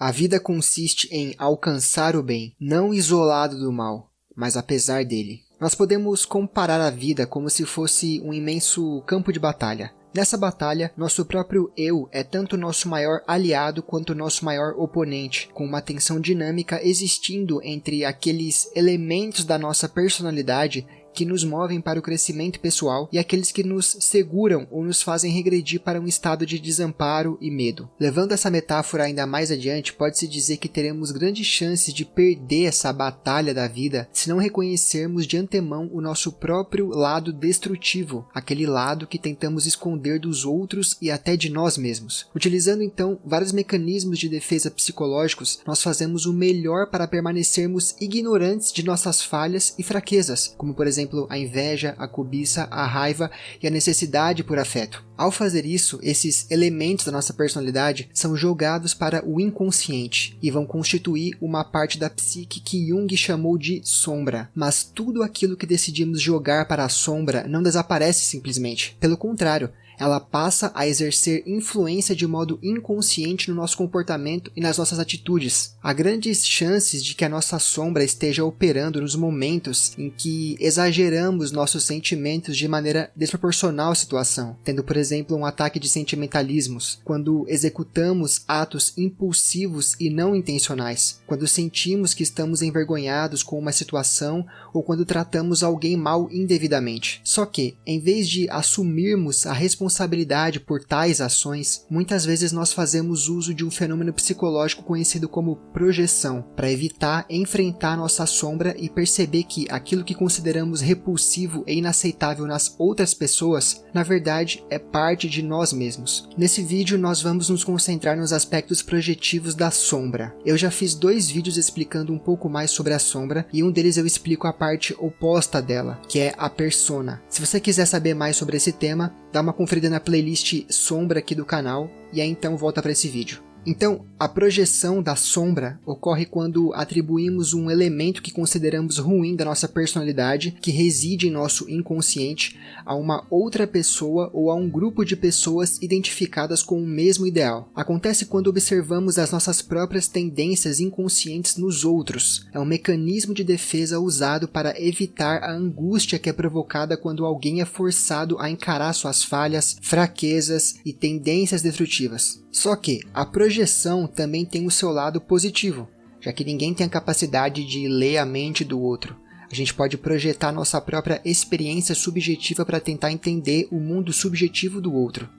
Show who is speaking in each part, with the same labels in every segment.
Speaker 1: A vida consiste em alcançar o bem, não isolado do mal, mas apesar dele. Nós podemos comparar a vida como se fosse um imenso campo de batalha. Nessa batalha, nosso próprio eu é tanto nosso maior aliado quanto nosso maior oponente, com uma tensão dinâmica existindo entre aqueles elementos da nossa personalidade que nos movem para o crescimento pessoal e aqueles que nos seguram ou nos fazem regredir para um estado de desamparo e medo. Levando essa metáfora ainda mais adiante, pode-se dizer que teremos grandes chances de perder essa batalha da vida se não reconhecermos de antemão o nosso próprio lado destrutivo, aquele lado que tentamos esconder dos outros e até de nós mesmos. Utilizando então vários mecanismos de defesa psicológicos, nós fazemos o melhor para permanecermos ignorantes de nossas falhas e fraquezas, como por exemplo a inveja, a cobiça, a raiva e a necessidade por afeto. Ao fazer isso, esses elementos da nossa personalidade são jogados para o inconsciente e vão constituir uma parte da psique que Jung chamou de sombra. Mas tudo aquilo que decidimos jogar para a sombra não desaparece simplesmente. Pelo contrário, ela passa a exercer influência de modo inconsciente no nosso comportamento e nas nossas atitudes. Há grandes chances de que a nossa sombra esteja operando nos momentos em que exageramos nossos sentimentos de maneira desproporcional à situação, tendo, por exemplo, um ataque de sentimentalismos, quando executamos atos impulsivos e não intencionais, quando sentimos que estamos envergonhados com uma situação ou quando tratamos alguém mal indevidamente. Só que, em vez de assumirmos a responsabilidade por tais ações, muitas vezes nós fazemos uso de um fenômeno psicológico conhecido como projeção, para evitar enfrentar nossa sombra e perceber que aquilo que consideramos repulsivo e inaceitável nas outras pessoas, na verdade, é parte de nós mesmos. Nesse vídeo, nós vamos nos concentrar nos aspectos projetivos da sombra. Eu já fiz 2 vídeos explicando um pouco mais sobre a sombra, e um deles eu explico a parte oposta dela, que é a persona. Se você quiser saber mais sobre esse tema, dá uma conferida na playlist Sombra aqui do canal, e aí então volta para esse vídeo. Então, a projeção da sombra ocorre quando atribuímos um elemento que consideramos ruim da nossa personalidade, que reside em nosso inconsciente, a uma outra pessoa ou a um grupo de pessoas identificadas com o mesmo ideal. Acontece quando observamos as nossas próprias tendências inconscientes nos outros. É um mecanismo de defesa usado para evitar a angústia que é provocada quando alguém é forçado a encarar suas falhas, fraquezas e tendências destrutivas. Só que a projeção também tem o seu lado positivo, já que ninguém tem a capacidade de ler a mente do outro. A gente pode projetar nossa própria experiência subjetiva para tentar entender o mundo subjetivo do outro.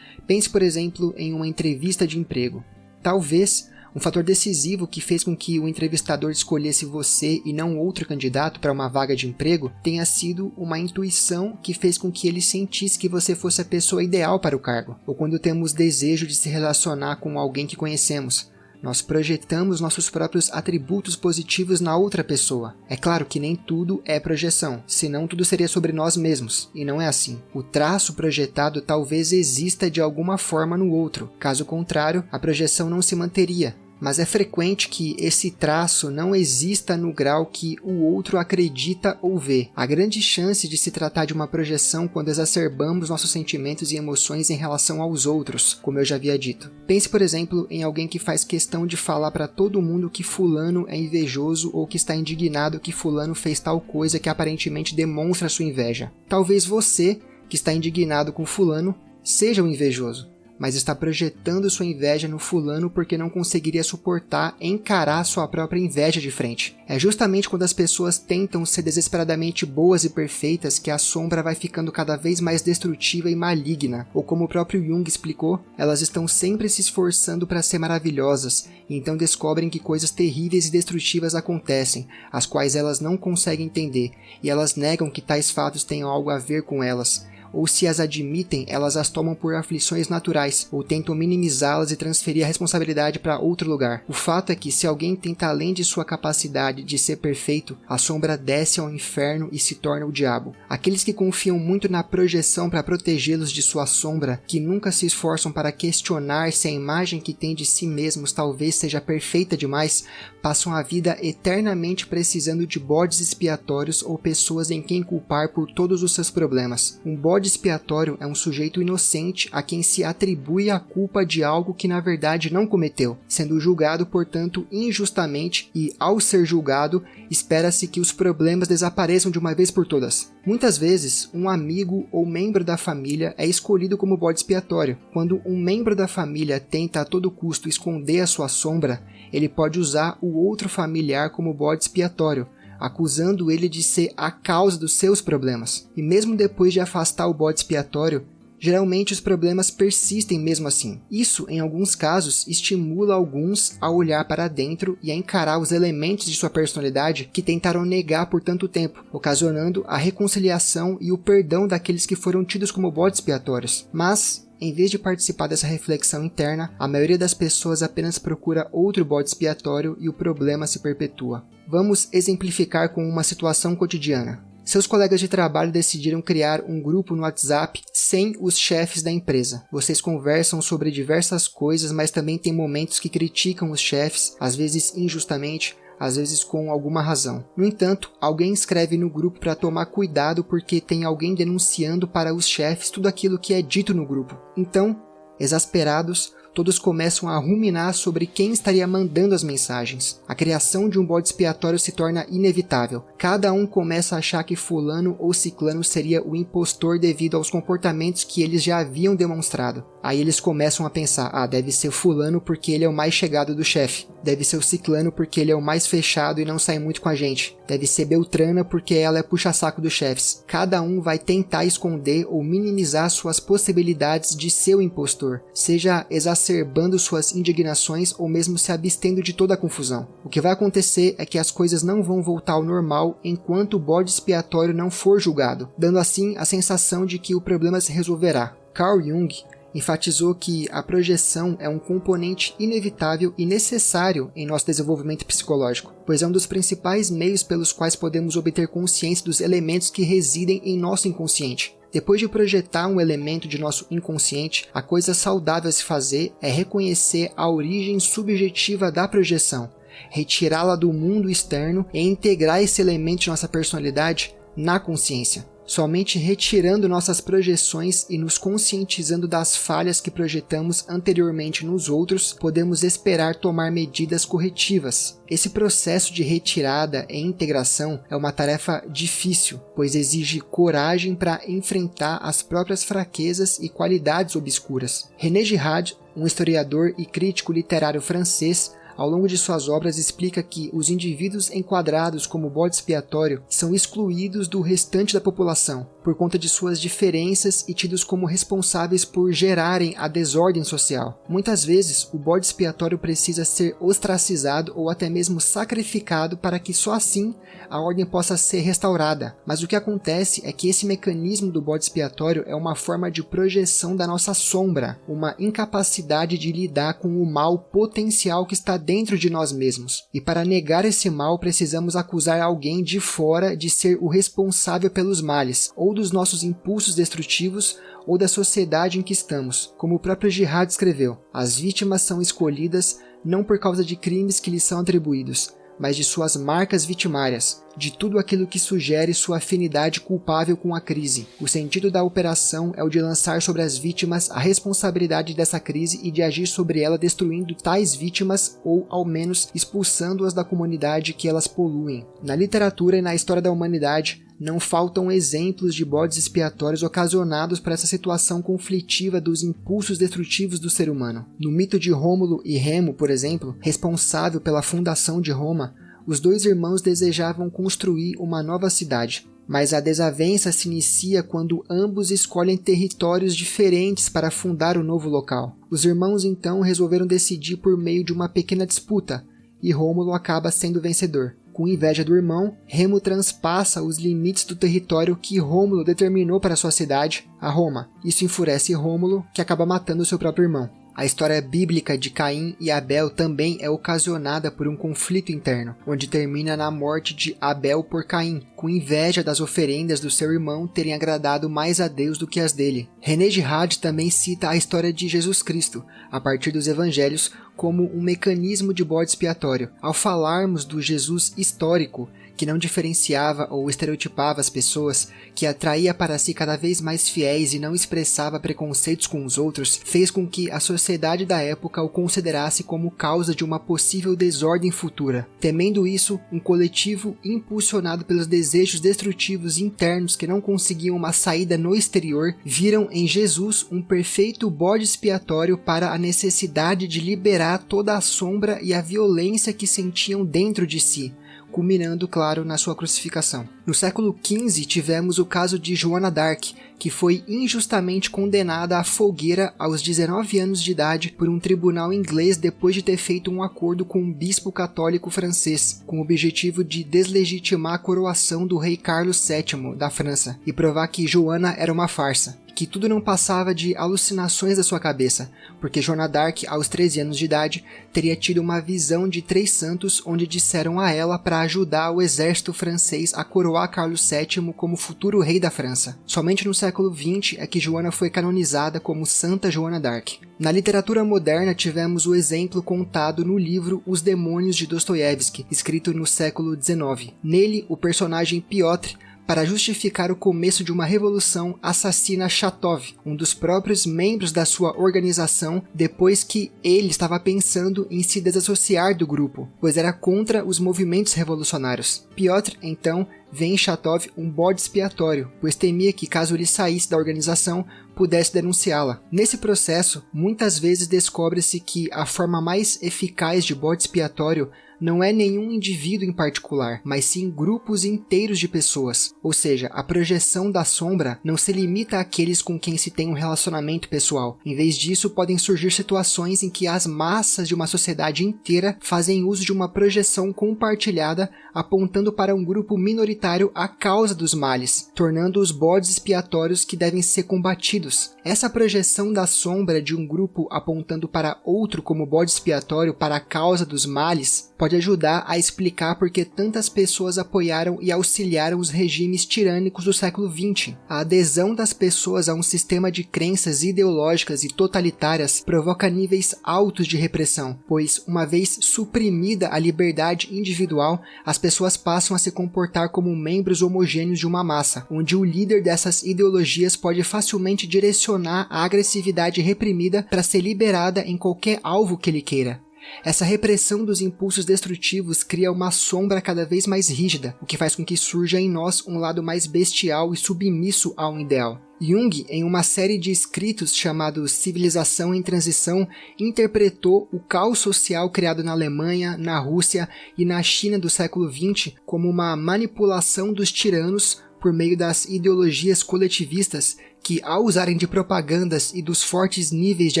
Speaker 1: Pense, por exemplo, em uma entrevista de emprego. Talvez um fator decisivo que fez com que o entrevistador escolhesse você e não outro candidato para uma vaga de emprego tenha sido uma intuição que fez com que ele sentisse que você fosse a pessoa ideal para o cargo. Ou quando temos desejo de se relacionar com alguém que conhecemos, nós projetamos nossos próprios atributos positivos na outra pessoa. É claro que nem tudo é projeção, senão tudo seria sobre nós mesmos, e não é assim. O traço projetado talvez exista de alguma forma no outro, caso contrário, a projeção não se manteria. Mas é frequente que esse traço não exista no grau que o outro acredita ou vê. Há grande chance de se tratar de uma projeção quando exacerbamos nossos sentimentos e emoções em relação aos outros, como eu já havia dito. Pense, por exemplo, em alguém que faz questão de falar para todo mundo que fulano é invejoso ou que está indignado que fulano fez tal coisa que aparentemente demonstra sua inveja. Talvez você, que está indignado com fulano, seja o invejoso, mas está projetando sua inveja no fulano porque não conseguiria suportar encarar sua própria inveja de frente. É justamente quando as pessoas tentam ser desesperadamente boas e perfeitas que a sombra vai ficando cada vez mais destrutiva e maligna, ou como o próprio Jung explicou, elas estão sempre se esforçando para ser maravilhosas, e então descobrem que coisas terríveis e destrutivas acontecem, as quais elas não conseguem entender, e elas negam que tais fatos tenham algo a ver com elas. Ou se as admitem, elas as tomam por aflições naturais, ou tentam minimizá-las e transferir a responsabilidade para outro lugar. O fato é que se alguém tenta além de sua capacidade de ser perfeito, a sombra desce ao inferno e se torna o diabo. Aqueles que confiam muito na projeção para protegê-los de sua sombra, que nunca se esforçam para questionar se a imagem que têm de si mesmos talvez seja perfeita demais, passam a vida eternamente precisando de bodes expiatórios ou pessoas em quem culpar por todos os seus problemas. Um bode bode expiatório é um sujeito inocente a quem se atribui a culpa de algo que na verdade não cometeu, sendo julgado, portanto, injustamente e, ao ser julgado, espera-se que os problemas desapareçam de uma vez por todas. Muitas vezes, um amigo ou membro da família é escolhido como bode expiatório. Quando um membro da família tenta a todo custo esconder a sua sombra, ele pode usar o outro familiar como bode expiatório, acusando ele de ser a causa dos seus problemas. E mesmo depois de afastar o bode expiatório, geralmente os problemas persistem mesmo assim. Isso, em alguns casos, estimula alguns a olhar para dentro e a encarar os elementos de sua personalidade que tentaram negar por tanto tempo, ocasionando a reconciliação e o perdão daqueles que foram tidos como bodes expiatórios. Mas, em vez de participar dessa reflexão interna, a maioria das pessoas apenas procura outro bode expiatório e o problema se perpetua. Vamos exemplificar com uma situação cotidiana. Seus colegas de trabalho decidiram criar um grupo no WhatsApp sem os chefes da empresa. Vocês conversam sobre diversas coisas, mas também tem momentos que criticam os chefes, às vezes injustamente, às vezes com alguma razão. No entanto, alguém escreve no grupo para tomar cuidado porque tem alguém denunciando para os chefes tudo aquilo que é dito no grupo. Então, exasperados, todos começam a ruminar sobre quem estaria mandando as mensagens. A criação de um bode expiatório se torna inevitável. Cada um começa a achar que fulano ou ciclano seria o impostor devido aos comportamentos que eles já haviam demonstrado. Aí eles começam a pensar, deve ser fulano porque ele é o mais chegado do chefe. Deve ser o ciclano porque ele é o mais fechado e não sai muito com a gente. Deve ser Beltrana porque ela é puxa-saco dos chefes. Cada um vai tentar esconder ou minimizar suas possibilidades de ser o impostor, seja exacerbando suas indignações ou mesmo se abstendo de toda a confusão. O que vai acontecer é que as coisas não vão voltar ao normal enquanto o bode expiatório não for julgado, dando assim a sensação de que o problema se resolverá. Carl Jung enfatizou que a projeção é um componente inevitável e necessário em nosso desenvolvimento psicológico, pois é um dos principais meios pelos quais podemos obter consciência dos elementos que residem em nosso inconsciente. Depois de projetar um elemento de nosso inconsciente, a coisa saudável a se fazer é reconhecer a origem subjetiva da projeção, retirá-la do mundo externo e integrar esse elemento de nossa personalidade na consciência. Somente retirando nossas projeções e nos conscientizando das falhas que projetamos anteriormente nos outros, podemos esperar tomar medidas corretivas. Esse processo de retirada e integração é uma tarefa difícil, pois exige coragem para enfrentar as próprias fraquezas e qualidades obscuras. René Girard, um historiador e crítico literário francês, ao longo de suas obras explica que os indivíduos enquadrados como bode expiatório são excluídos do restante da população, por conta de suas diferenças e tidos como responsáveis por gerarem a desordem social. Muitas vezes, o bode expiatório precisa ser ostracizado ou até mesmo sacrificado para que só assim a ordem possa ser restaurada. Mas o que acontece é que esse mecanismo do bode expiatório é uma forma de projeção da nossa sombra, uma incapacidade de lidar com o mal potencial que está dentro de nós mesmos. E para negar esse mal, precisamos acusar alguém de fora de ser o responsável pelos males, ou dos nossos impulsos destrutivos, ou da sociedade em que estamos. Como o próprio Girard escreveu, as vítimas são escolhidas não por causa de crimes que lhes são atribuídos, mas de suas marcas vitimárias, de tudo aquilo que sugere sua afinidade culpável com a crise. O sentido da operação é o de lançar sobre as vítimas a responsabilidade dessa crise e de agir sobre ela destruindo tais vítimas ou, ao menos, expulsando-as da comunidade que elas poluem. Na literatura e na história da humanidade, não faltam exemplos de bodes expiatórios ocasionados por essa situação conflitiva dos impulsos destrutivos do ser humano. No mito de Rômulo e Remo, por exemplo, responsável pela fundação de Roma, os dois irmãos desejavam construir uma nova cidade, mas a desavença se inicia quando ambos escolhem territórios diferentes para fundar o novo local. Os irmãos então resolveram decidir por meio de uma pequena disputa, e Rômulo acaba sendo vencedor. Com inveja do irmão, Remo transpassa os limites do território que Rômulo determinou para sua cidade, a Roma. Isso enfurece Rômulo, que acaba matando seu próprio irmão. A história bíblica de Caim e Abel também é ocasionada por um conflito interno, onde termina na morte de Abel por Caim, com inveja das oferendas do seu irmão terem agradado mais a Deus do que as dele. René Girard também cita a história de Jesus Cristo, a partir dos evangelhos, como um mecanismo de bode expiatório. Ao falarmos do Jesus histórico, que não diferenciava ou estereotipava as pessoas, que atraía para si cada vez mais fiéis e não expressava preconceitos com os outros, fez com que a sociedade da época o considerasse como causa de uma possível desordem futura. Temendo isso, um coletivo impulsionado pelos desejos destrutivos internos que não conseguiam uma saída no exterior, viram em Jesus um perfeito bode expiatório para a necessidade de liberar toda a sombra e a violência que sentiam dentro de si, culminando, claro, na sua crucificação. No século XV, tivemos o caso de Joana d'Arc, que foi injustamente condenada à fogueira aos 19 anos de idade por um tribunal inglês depois de ter feito um acordo com um bispo católico francês, com o objetivo de deslegitimar a coroação do rei Carlos VII da França e provar que Joana era uma farsa, que tudo não passava de alucinações da sua cabeça, porque Joana d'Arc, aos 13 anos de idade, teria tido uma visão de 3 santos onde disseram a ela para ajudar o exército francês a coroar Carlos VII como futuro rei da França. Somente no século XX é que Joana foi canonizada como Santa Joana d'Arc. Na literatura moderna tivemos o exemplo contado no livro Os Demônios de Dostoiévski, escrito no século XIX. Nele, o personagem Piotr, para justificar o começo de uma revolução, assassina Chatov, um dos próprios membros da sua organização, depois que ele estava pensando em se desassociar do grupo, pois era contra os movimentos revolucionários. Piotr, então, vê em Chatov um bode expiatório, pois temia que, caso ele saísse da organização, pudesse denunciá-la. Nesse processo, muitas vezes descobre-se que a forma mais eficaz de bode expiatório não é nenhum indivíduo em particular, mas sim grupos inteiros de pessoas. Ou seja, a projeção da sombra não se limita àqueles com quem se tem um relacionamento pessoal. Em vez disso, podem surgir situações em que as massas de uma sociedade inteira fazem uso de uma projeção compartilhada, apontando para um grupo minoritário a causa dos males, tornando-os bodes expiatórios que devem ser combatidos. Essa projeção da sombra de um grupo apontando para outro como bode expiatório para a causa dos males pode ajudar a explicar por que tantas pessoas apoiaram e auxiliaram os regimes tirânicos do século XX. A adesão das pessoas a um sistema de crenças ideológicas e totalitárias provoca níveis altos de repressão, pois, uma vez suprimida a liberdade individual, as pessoas passam a se comportar como membros homogêneos de uma massa, onde o líder dessas ideologias pode facilmente direcionar a agressividade reprimida para ser liberada em qualquer alvo que ele queira. Essa repressão dos impulsos destrutivos cria uma sombra cada vez mais rígida, o que faz com que surja em nós um lado mais bestial e submisso a um ideal. Jung, em uma série de escritos chamados Civilização em Transição, interpretou o caos social criado na Alemanha, na Rússia e na China do século XX como uma manipulação dos tiranos por meio das ideologias coletivistas que, ao usarem de propagandas e dos fortes níveis de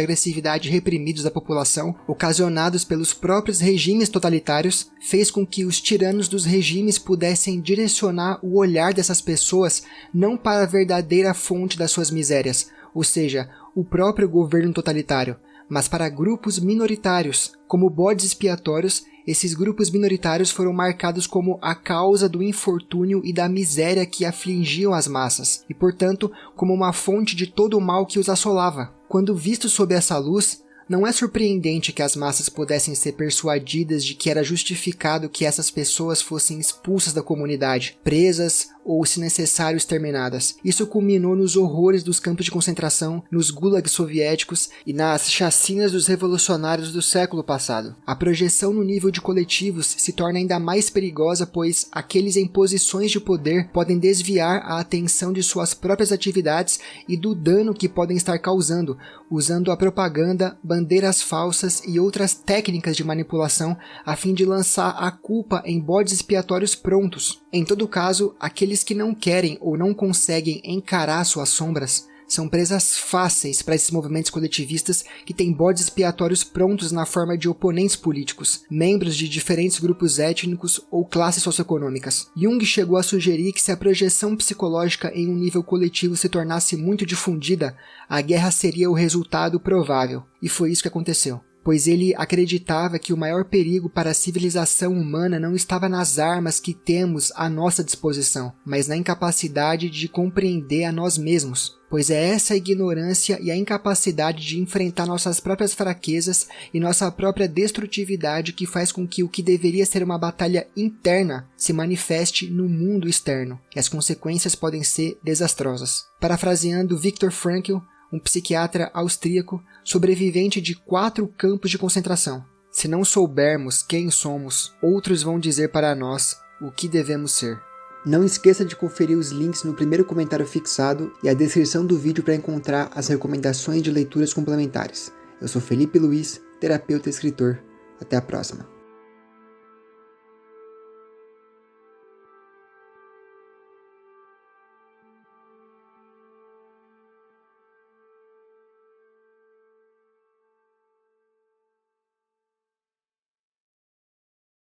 Speaker 1: agressividade reprimidos da população, ocasionados pelos próprios regimes totalitários, fez com que os tiranos dos regimes pudessem direcionar o olhar dessas pessoas não para a verdadeira fonte das suas misérias, ou seja, o próprio governo totalitário, mas para grupos minoritários. Como bodes expiatórios, esses grupos minoritários foram marcados como a causa do infortúnio e da miséria que afligiam as massas, e portanto como uma fonte de todo o mal que os assolava. Quando visto sob essa luz, não é surpreendente que as massas pudessem ser persuadidas de que era justificado que essas pessoas fossem expulsas da comunidade, presas ou, se necessário, exterminadas. Isso culminou nos horrores dos campos de concentração, nos gulags soviéticos e nas chacinas dos revolucionários do século passado. A projeção no nível de coletivos se torna ainda mais perigosa, pois aqueles em posições de poder podem desviar a atenção de suas próprias atividades e do dano que podem estar causando, usando a propaganda, bandeiras falsas e outras técnicas de manipulação a fim de lançar a culpa em bodes expiatórios prontos. Em todo caso, aqueles que não querem ou não conseguem encarar suas sombras são presas fáceis para esses movimentos coletivistas que têm bodes expiatórios prontos na forma de oponentes políticos, membros de diferentes grupos étnicos ou classes socioeconômicas. Jung chegou a sugerir que se a projeção psicológica em um nível coletivo se tornasse muito difundida, a guerra seria o resultado provável, e foi isso que aconteceu. pois ele acreditava que o maior perigo para a civilização humana não estava nas armas que temos à nossa disposição, mas na incapacidade de compreender a nós mesmos, pois é essa ignorância e a incapacidade de enfrentar nossas próprias fraquezas e nossa própria destrutividade que faz com que o que deveria ser uma batalha interna se manifeste no mundo externo, e as consequências podem ser desastrosas. Parafraseando Viktor Frankl, um psiquiatra austríaco, sobrevivente de 4 campos de concentração: se não soubermos quem somos, outros vão dizer para nós o que devemos ser. Não esqueça de conferir os links no primeiro comentário fixado e a descrição do vídeo para encontrar as recomendações de leituras complementares. Eu sou Felipe Luiz, terapeuta e escritor. Até a próxima.